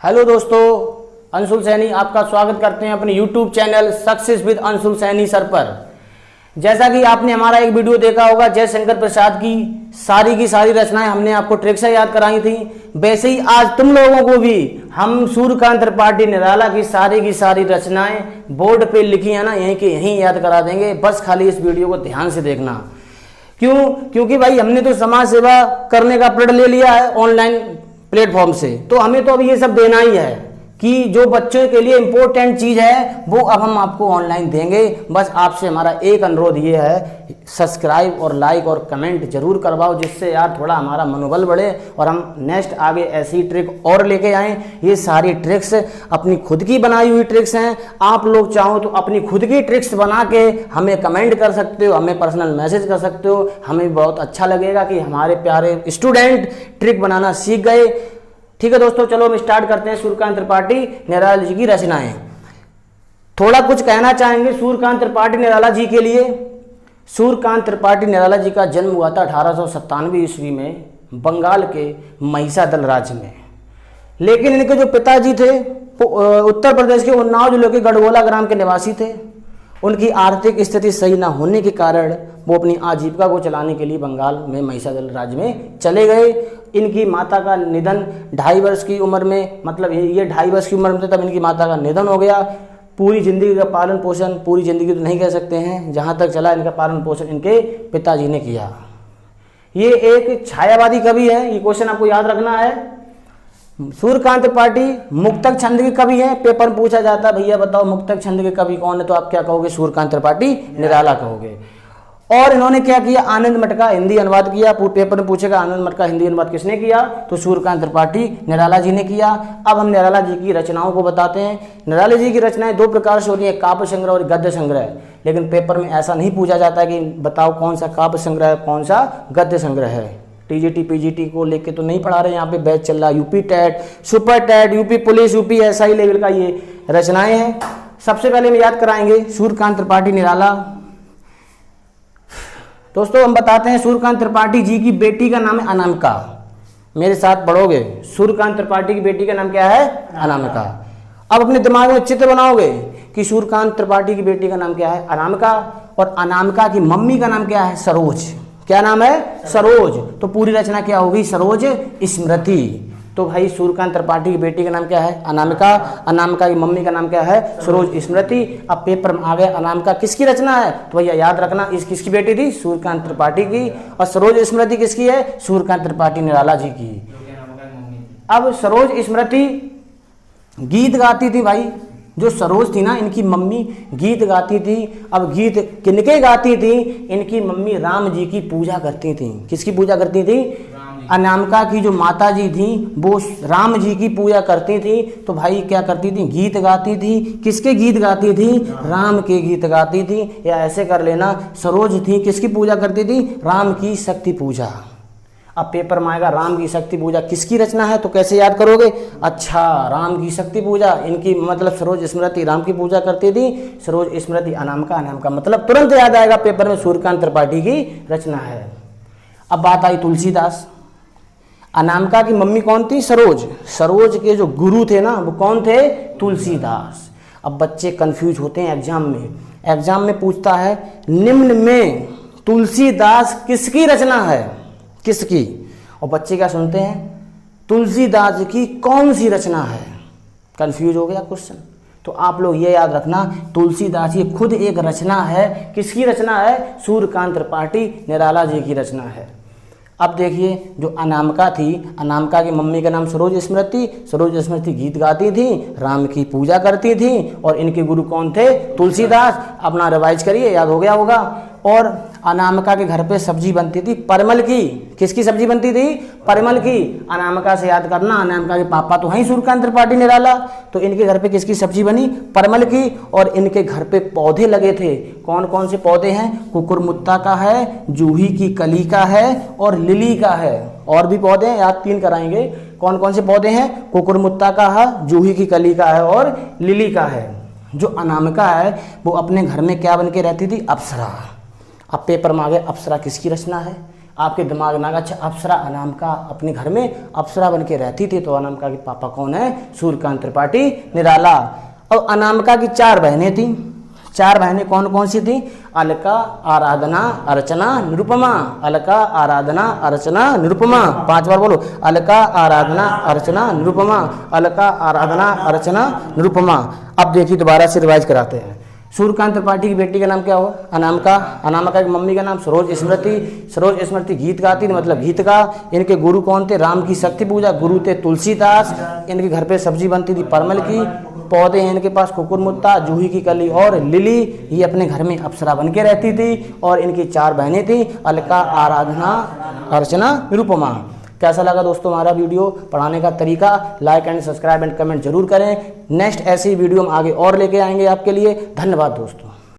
Hello दोस्तों, अंशुल सैनी आपका स्वागत करते हैं अपने YouTube channel success with Anshul Saini sir पर। जैसा कि आपने हमारा एक वीडियो देखा होगा जयशंकर प्रसाद की सारी रचनाएं हमने आपको ट्रिक से याद कराई थी, वैसे ही आज तुम लोगों को भी हम सूर्यकांत त्रिपाठी निराला की सारी रचनाएं बोर्ड पे लिखी है ना, यहीं के यहीं याद करा देंगे। बस खाली इस वीडियो को ध्यान से देखना। क्योंकि भाई हमने तो समाज सेवा करने का प्रण ले लिया है ऑनलाइन प्लेटफॉर्म से, तो हमें तो अब ये सब देना ही है कि जो बच्चों के लिए इंपॉर्टेंट चीज है वो अब हम आपको ऑनलाइन देंगे। बस आपसे हमारा एक अनुरोध ये है, सब्सक्राइब और लाइक और कमेंट जरूर करवाओ, जिससे यार थोड़ा हमारा मनोबल बढ़े और हम नेक्स्ट आगे ऐसी ट्रिक और लेके आएँ। ये सारी ट्रिक्स अपनी खुद की बनाई हुई ट्रिक्स हैं। आप लोग चाहो तो अपनी खुद की ट्रिक्स बना के हमें कमेंट कर सकते हो, हमें पर्सनल मैसेज कर सकते हो। हमें बहुत अच्छा लगेगा कि हमारे प्यारे स्टूडेंट ट्रिक बनाना सीख गए। ठीक है दोस्तों, चलो हम स्टार्ट करते हैं सूर्यकांत त्रिपाठी निराला जी की रचनाएं। थोड़ा कुछ कहना चाहेंगे सूर्यकांत त्रिपाठी निराला जी के लिए। सूर्यकांत त्रिपाठी निराला जी का जन्म हुआ था 1897 ईस्वी में बंगाल के महिषादल राज्य में। लेकिन इनके जो पिताजी थे उत्तर प्रदेश के उन्नाव जिले के गढ़गोला ग्राम के निवासी थे। उनकी आर्थिक स्थिति सही न होने के कारण वो अपनी आजीविका को चलाने के लिए बंगाल में महिषादल राज्य में चले गए। इनकी माता का निधन 2.5 वर्ष की उम्र में, मतलब ये 2.5 वर्ष की उम्र में थे तब इनकी माता का निधन हो गया। पूरी जिंदगी का पालन पोषण, पूरी जिंदगी तो नहीं कह सकते हैं, जहाँ तक चला इनका पालन पोषण इनके पिताजी ने किया। ये एक छायावादी कवि है, ये क्वेश्चन आपको याद रखना है। सूर्यकांत त्रिपाठी मुक्तक छंद के कवि हैं। पेपर में पूछा जाता है भैया बताओ मुक्तक छंद के कवि कौन है, तो आप क्या कहोगे? सूर्यकांत त्रिपाठी निराला कहोगे। और इन्होंने क्या किया? आनंद मठ का हिंदी अनुवाद किया। पेपर में पूछेगा आनंद मठ का हिंदी अनुवाद किसने किया, तो सूर्यकांत त्रिपाठी निराला जी ने किया। अब हम निराला जी की रचनाओं को बताते हैं। निराला जी की रचनाएं 2 प्रकार से होती है, काव्य संग्रह और गद्य संग्रह। लेकिन पेपर में ऐसा नहीं पूछा जाता है कि बताओ कौन सा काव्य संग्रह है, कौन सा गद्य संग्रह है। टीजीटी पीजीटी को लेके तो नहीं पढ़ा रहे, यहाँ पे बैच चल रहा है। UP TET, super TET, UP police, UP SI level का ये रचनाएं हैं। सबसे पहले हम याद कराएंगे सूर्यकांत त्रिपाठी निराला। दोस्तों हम बताते हैं सूर्यकांत त्रिपाठी जी की बेटी का नाम है अनामिका। मेरे साथ पढ़ोगे, सूर्यकांत त्रिपाठी की बेटी का नाम क्या है? अनामिका। अब अपने दिमाग में चित्र बनाओगे कि सूर्यकांत त्रिपाठी की बेटी का नाम क्या है? अनामिका। और अनामिका की मम्मी का नाम क्या है? सरोज। क्या नाम है? सरोज। तो पूरी रचना क्या होगी? सरोज स्मृति। तो भाई सूर्यकांत त्रिपाठी की बेटी का नाम क्या है? अनामिका। अनामिका की मम्मी का नाम क्या है? सरोज स्मृति। अब पेपर में आ गया अनामिका किसकी रचना है, तो भैया याद रखना इस किसकी बेटी थी? सूर्यकांत त्रिपाठी की। और सरोज स्मृति किसकी है? सूर्यकांत त्रिपाठी निराला जी की। अब सरोज स्मृति गीत गाती थी भाई। जो सरोज थी ना, इनकी मम्मी गीत गाती थी। अब गीत किनके गाती थी? इनकी मम्मी राम जी की पूजा करती थी। किसकी पूजा करती थी? अनामिका की जो माता जी थी वो राम जी की पूजा करती थी। तो भाई क्या करती थी? गीत गाती थी। किसके गीत गाती थी? राम के गीत गाती थी। या ऐसे कर लेना, सरोज थी किसकी पूजा करती थी? राम की शक्ति पूजा। अब पेपर में आएगा राम की शक्ति पूजा किसकी रचना है, तो कैसे याद करोगे? अच्छा, राम की शक्ति पूजा, इनकी मतलब सरोज स्मृति राम की पूजा करती थी, सरोज स्मृति अनामिका, अनामिका मतलब तुरंत याद आएगा पेपर में सूर्यकांत त्रिपाठी की रचना है। अब बात आई तुलसीदास। अनामिका की मम्मी कौन थी? सरोज। सरोज के जो गुरु थे ना वो कौन थे? तुलसीदास। अब बच्चे कंफ्यूज होते हैं एग्जाम में। एग्जाम में पूछता है निम्न में तुलसीदास किसकी रचना है? किसकी? और बच्चे क्या सुनते हैं? तुलसीदास की कौन सी रचना है? कंफ्यूज हो गया क्वेश्चन। तो आप लोग ये याद रखना, तुलसीदास ये खुद एक रचना है। किसकी रचना है? सूर्यकांत त्रिपाठी निराला जी की रचना है। अब देखिए जो अनामिका थी, अनामिका की मम्मी का नाम सरोज स्मृति। सरोज स्मृति गीत गाती थी, राम की पूजा करती थी, और इनके गुरु कौन थे? तुलसीदास। अपना रिवाइज करिए, याद हो गया होगा। और अनामिका के घर पे सब्जी बनती थी परमल की। किसकी सब्जी बनती थी? परमल की। अनामिका से याद करना, अनामिका के पापा तो हैं सूर्यकांत त्रिपाठी निराला, तो इनके घर पे किसकी सब्जी बनी? परमल की। और इनके घर पे पौधे लगे थे। कौन कौन से पौधे हैं? कुकुरमुत्ता का है, जूही की कली का है, और लिली का है। और भी पौधे हैं, याद 3 कराएंगे। कौन कौन से पौधे हैं? कुकुरमुत्ता का है, जूही की कली का है, और लिली का है। जो अनामिका है वो अपने घर में क्या बन के रहती थी? अप्सरा। अब पेपर में आ गया अप्सरा किसकी रचना है? आपके दिमाग में आएगा, अच्छा अप्सरा अनामिका अपने घर में अप्सरा बन के रहती थी, तो अनामिका के पापा कौन है? सूर्यकांत त्रिपाठी निराला। और अनामिका की 4 बहनें थीं। 4 बहनें कौन कौन सी थीं? अलका, आराधना, अर्चना, निरुपमा। अलका, आराधना, अर्चना, निरुपमा। 5 बार बोलो, अलका, आराधना, अर्चना, निरुपमा। अलका, आराधना, अर्चना, निरुपमा। अब देखिए दोबारा से रिवाइज कराते हैं। सूर्यकांत त्रिपाठी की बेटी का नाम क्या हुआ? अनामिका। अनामिका की मम्मी का नाम सरोज स्मृति। सरोज स्मृति गीत गाती थी, मतलब गीत का। इनके गुरु कौन थे? राम की शक्ति पूजा गुरु थे तुलसीदास। इनके घर पे सब्जी बनती थी परमल की। पौधे हैं इनके पास कुकुरमुत्ता, जूही की कली और लिली। ये अपने घर में अप्सरा बन के रहती थी। और इनकी 4 बहनें थी, अलका, आराधना, अर्चना, निरुपमा। कैसा लगा दोस्तों हमारा वीडियो पढ़ाने का तरीका? Like and subscribe and comment जरूर करें। नेक्स्ट ऐसी वीडियो हम आगे और लेके आएंगे आपके लिए। धन्यवाद दोस्तों।